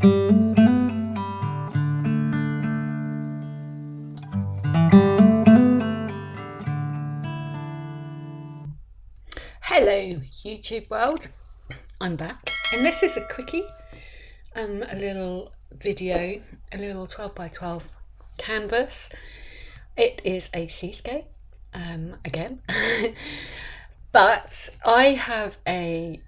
Hello YouTube world, I'm back and this is a quickie, a little video, a little 12 by 12 canvas. It is a seascape, again, but I have a,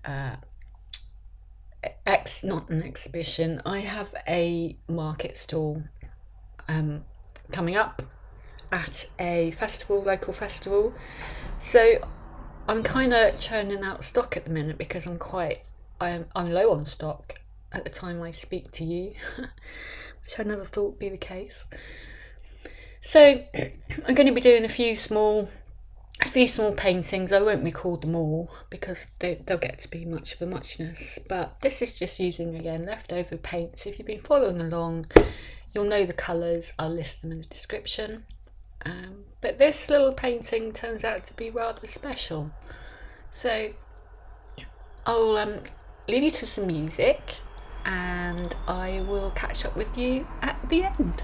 not an exhibition, I have a market stall coming up at a festival, local festival, so I'm kind of churning out stock at the minute because I'm low on stock at the time I speak to you, which I never thought would be the case. So I'm going to be doing a few small paintings. I won't record them all because they'll get to be much of a muchness, but this is just using, again, leftover paints. If you've been following along, you'll know the colours. I'll list them in the description. But this little painting turns out to be rather special. So I'll leave you to some music and I will catch up with you at the end.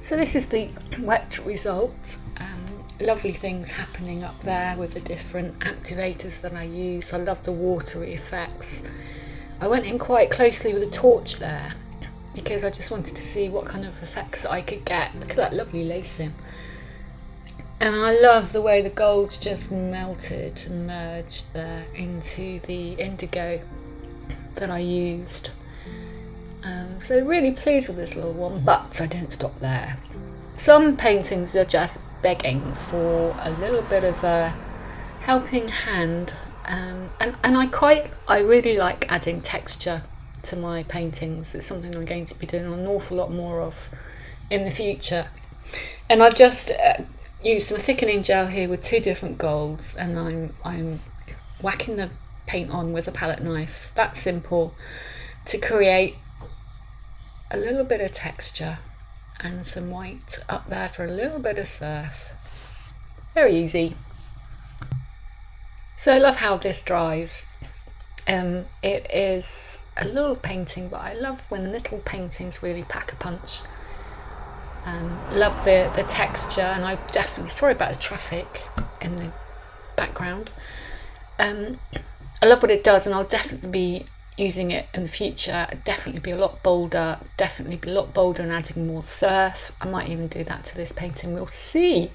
So this is the wet result. Lovely things happening up there with the different activators that I use. I love the watery effects. I went in quite closely with a torch there because I just wanted to see what kind of effects that I could get. Look at that lovely lacing. And I love the way the gold's just melted and merged there into the indigo that I used. So really pleased with this little one, but I didn't stop there. Some paintings are just begging for a little bit of a helping hand, and I really like adding texture to my paintings. It's something I'm going to be doing an awful lot more of in the future. And I've just used some thickening gel here with 2 different golds, and I'm whacking the paint on with a palette knife. That simple, to create a little bit of texture and some white up there for a little bit of surf. Very easy. So I love how this dries. It is a little painting, but I love when little paintings really pack a punch. Love the texture, and I definitely, sorry about the traffic in the background. I love what it does, and I'll definitely be using it in the future. Definitely be a lot bolder, and adding more surf. I might even do that to this painting, we'll see.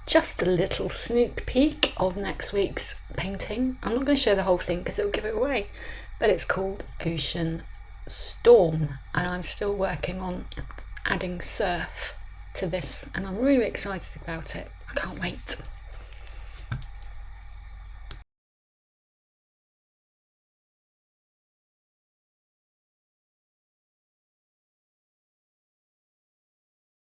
Just a little sneak peek of next week's painting. I'm not going to show the whole thing because it'll give it away, but it's called Ocean Storm, and I'm still working on adding surf to this, and I'm really excited about it. I can't wait.